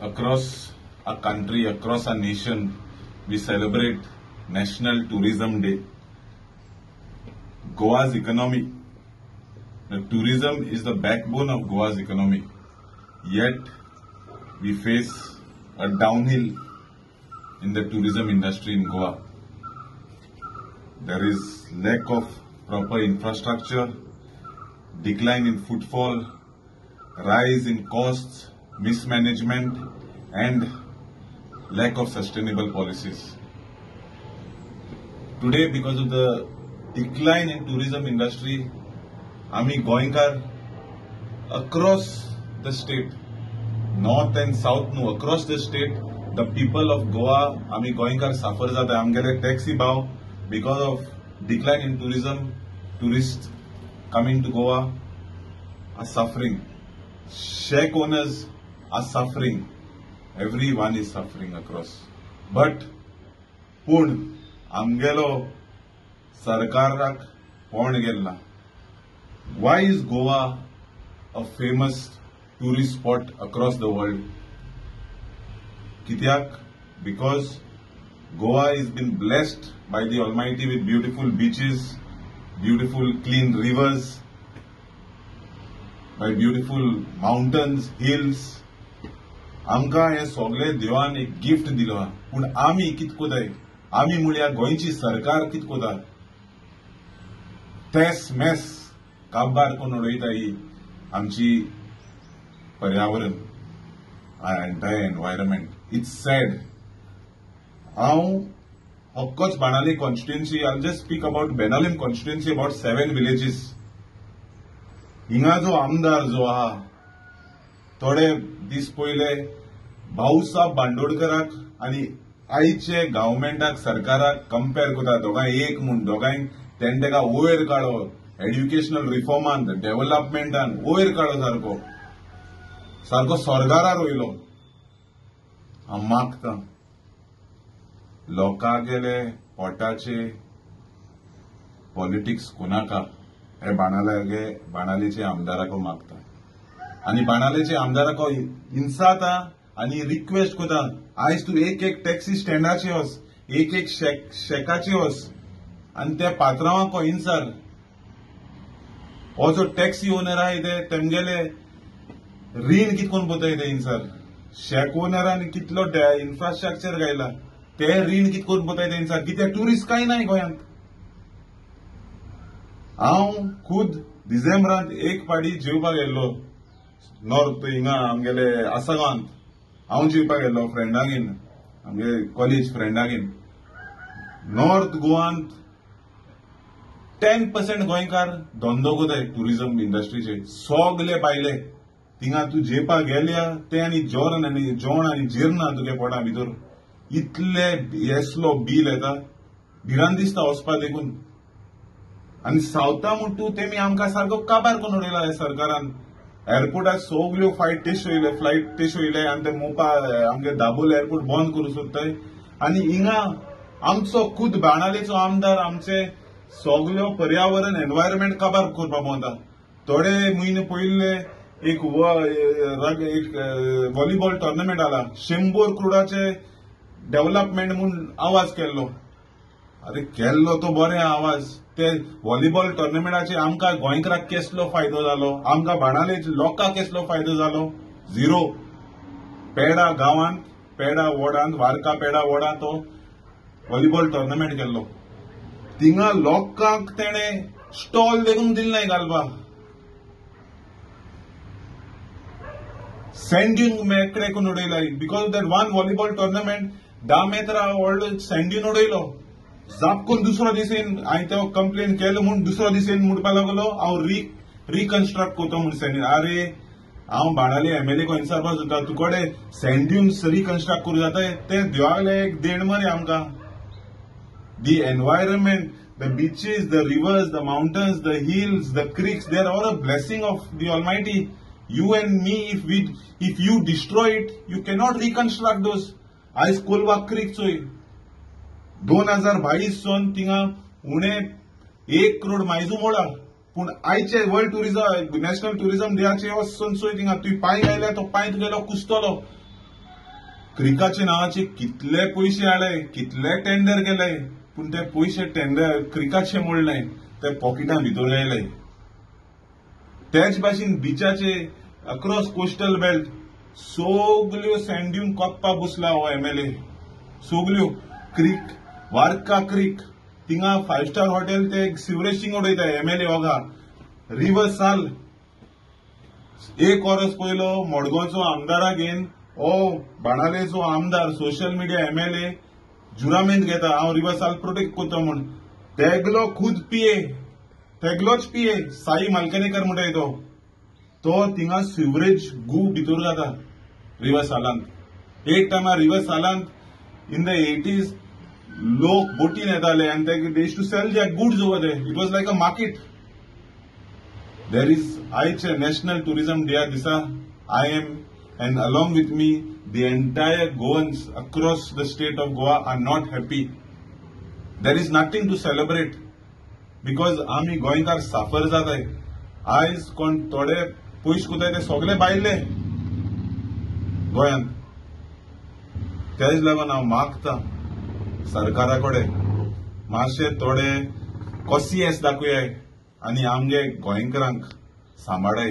across a country, across a nation, we celebrate National Tourism Day. Goa's economy, the tourism is the backbone of Goa's economy. Yet, we face a downhill in the tourism industry in Goa. There is lack of proper infrastructure, decline in footfall, rise in costs, mismanagement, and lack of sustainable policies. Today, because of the decline in tourism industry, आम्ही गोंयकार across the state, north and south नु across the state, the people of Goa, आम्ही गोंयकार suffer जाता. आमगेले taxi भाव because of decline in tourism, tourists coming to Goa are suffering. Shack owners are suffering. Everyone is suffering across. But पूण आमगेलो सरकाराक कोण गेल्ला. Why is Goa a famous tourist spot across the world? Kityak? Because Goa has been blessed by the Almighty with beautiful beaches, beautiful clean rivers, by beautiful mountains, hills. आमकां हे सगळे देवान एक gift दिलो हा. पूण आमी कित कोताय? आमी म्हळ्यार गोंयची सरकार कित कोता? तेस मेस काबार करून उडयता ही आमची पर्यावरण, एंटायर एनवायरमेंट. It's sad. हांव होक्कोच Benaulim constituency, I just speak about Benaulim constituency, about 7 villages. हिंगा जो आमदार जो आहा, थोडे दीस पयले भाऊसाहेब बांदोडकराक आनी आयचे गव्हर्मेंटाक, सरकाराक कंपेर करता. दोगांय एक म्हूण दोगांय तेका वयर काडो. एड्युकेशनल रिफॉर्मान, डेव्हलपमेंटान वयर काडो. सारको सारको स्वर्गारा रोयलो. हांव मागता लोकांगेले पोटाचे पॉलिटिक्स कोनाका, हे बाणालीचे आमदाराको मागता. आनी बाणालीचे आमदाराको इंसाता आनी रिक्वेस्ट कोता. आयज तूं एक एक टॅक्सी स्टँडाचे वच, एक एक शेकाचे वच आनी त्या पात्रांवाको इंसार. हो जो टॅक्सी ओनर आहाय ते तेमगेले रीण कितकोन पोताय ते इंसार. शेक ओनरान कितलो इन्फ्रास्ट्रक्चर गायला, ते रीण कितकोन पोताय ते इंसार. कित्याक टुरिस्ट कांय नाय गोंयांत. हांव खुद डिसेंबरांत एक पाटी जेवपाक गेल्लो नॉर्थ, हिंगा आमगेले आसागांवांत. हांव जेवपाक गेल्लो फ्रेंडागेन, आमगे कॉलेज फ्रेंडागेन. नॉर्थ गोवांत 10% गोंयकार धंदो कोताय टुरिझम इंडस्ट्रीचे. सगळे बायले थिंगा तूं जेवपाक गेल्या ते आनी जेवण आनी जिर्ना तुगे पोटा भितर. इतले येसलो बील येता, भिरांत दिसता वचपा देखून. आनी सावथा म्हूण तूं तेमी आमकां सारको काबार करून उडयला हे सरकारान. एअरपोर्टार सगल्यो फ्लायट तेशोयले आनी ते मोपा आमगे दाबोल एअरपोर्ट बंद करूं सोदताय. आनी हिंगा आमचो खुद बाणालीचो आमदार आमचे सगल्यो पर्यावरण, एनवायरमेंट काबार करपा पावता. थोडे म्हयने पयले एक व्हॉलीबॉल टोर्नामेंट आला. 100 करोडाचे डेव्हलपमेंट म्हणून आवाज केल्लो. अरे केल्लो तो बरें आवाज. ते व्हॉलीबॉल टोर्नामेंटाचे आमकां गोंयकाराक कसलो फायदो जालो, आमकां बाणाले लोकांक कसलो फायदो जालो? झिरो. पेडा गांवांत, पेडा वॉर्डांत, वार्का पेडा वॉर्डांत तो व्हॉलीबॉल टोर्नामेंट केल्लो. थिंगा लोकांक तेणे स्टॉल देखून दिल नाय घालपाक. सँड्यून मेकळे करून उडयलाय. Because of that one volleyball tournament 10 मेत्रा व्हडलो सँड्यून उडयलो. जापकून दुसरो दिसेन हांवें तो कंप्लेन केलो म्हूण दुसरो दिसेन म्हणपा लागलो हांव रिकन्स्ट्रक्ट करता म्हूण सँड्यून. अरे हांव बाणाली एमएलए को विचारपाक सोदता, तुकोडे सँड्यून्स रिकन्स्ट्रक्ट करूं जाता ते देवागले एक देण मरे आमकां. The environment, the beaches, the rivers, the mountains, the hills, the creeks, they are all a blessing of the Almighty. You and me, if you destroy it, you cannot reconstruct those. आयज Kolwa creek चोय 2022 सोन थिंगा उणे 1 करोड मायजू मोडा. पूण आयचे world tourism, national tourism डेचे वचून चोय थिंगा तुवें पांय घायल्या तो पांय तुगेलो कुसतलो. क्रिकाचे नावाचे कितले पैसे हाडले, कितले टेंडर केले, पण ते पैसे टेंडर क्रिकाचे मोडले, ते पॉकेटां भितर गेले. तेच भाशेन बिचाचे अक्रॉस कोस्टल बेल्ट सगल्यो सँड्यून कोप्पा बसला हो एमएलए. सगल्यो क्रीक वार्का क्रीक थिंगा 5 स्टार हॉटेल ते सिवरेज सिंग उडयता एमएलए होगा. रिवर साल एक वर्स पयलो मडगांवचो आमदाराक घेवन हो बाणावलेचो आमदार सोशल मिडिया एमएलए जुरामेंत घेता हांव रिवर साल प्रोटेक्ट करता म्हूण. तेगलो खुद पीए, तेगलोच पीए साई मालकेनेकर म्हणटा तो थिंगा सिवरेज गू भितर जाता रिवर सालांत. एक टायमार रिवर सालांत इन द 80s लोक बोटीन येताले and they used to sell their goods over there. It was like a market. There is आयचे National Tourism Day दिसा I am and along with me the entire Goans across the state of Goa are not happy. There is nothing to celebrate because आमी गोंयकार सफर जाताय. आयज कोण थोडे पयस कुताय ते सगळे भायले गोंयांत. तेच लागून हांव मागता सरकारा कडेन मातशे थोडे कॉन्सियस दाखोवयाय आनी आमगे गोंयकारांक सांबाळाय.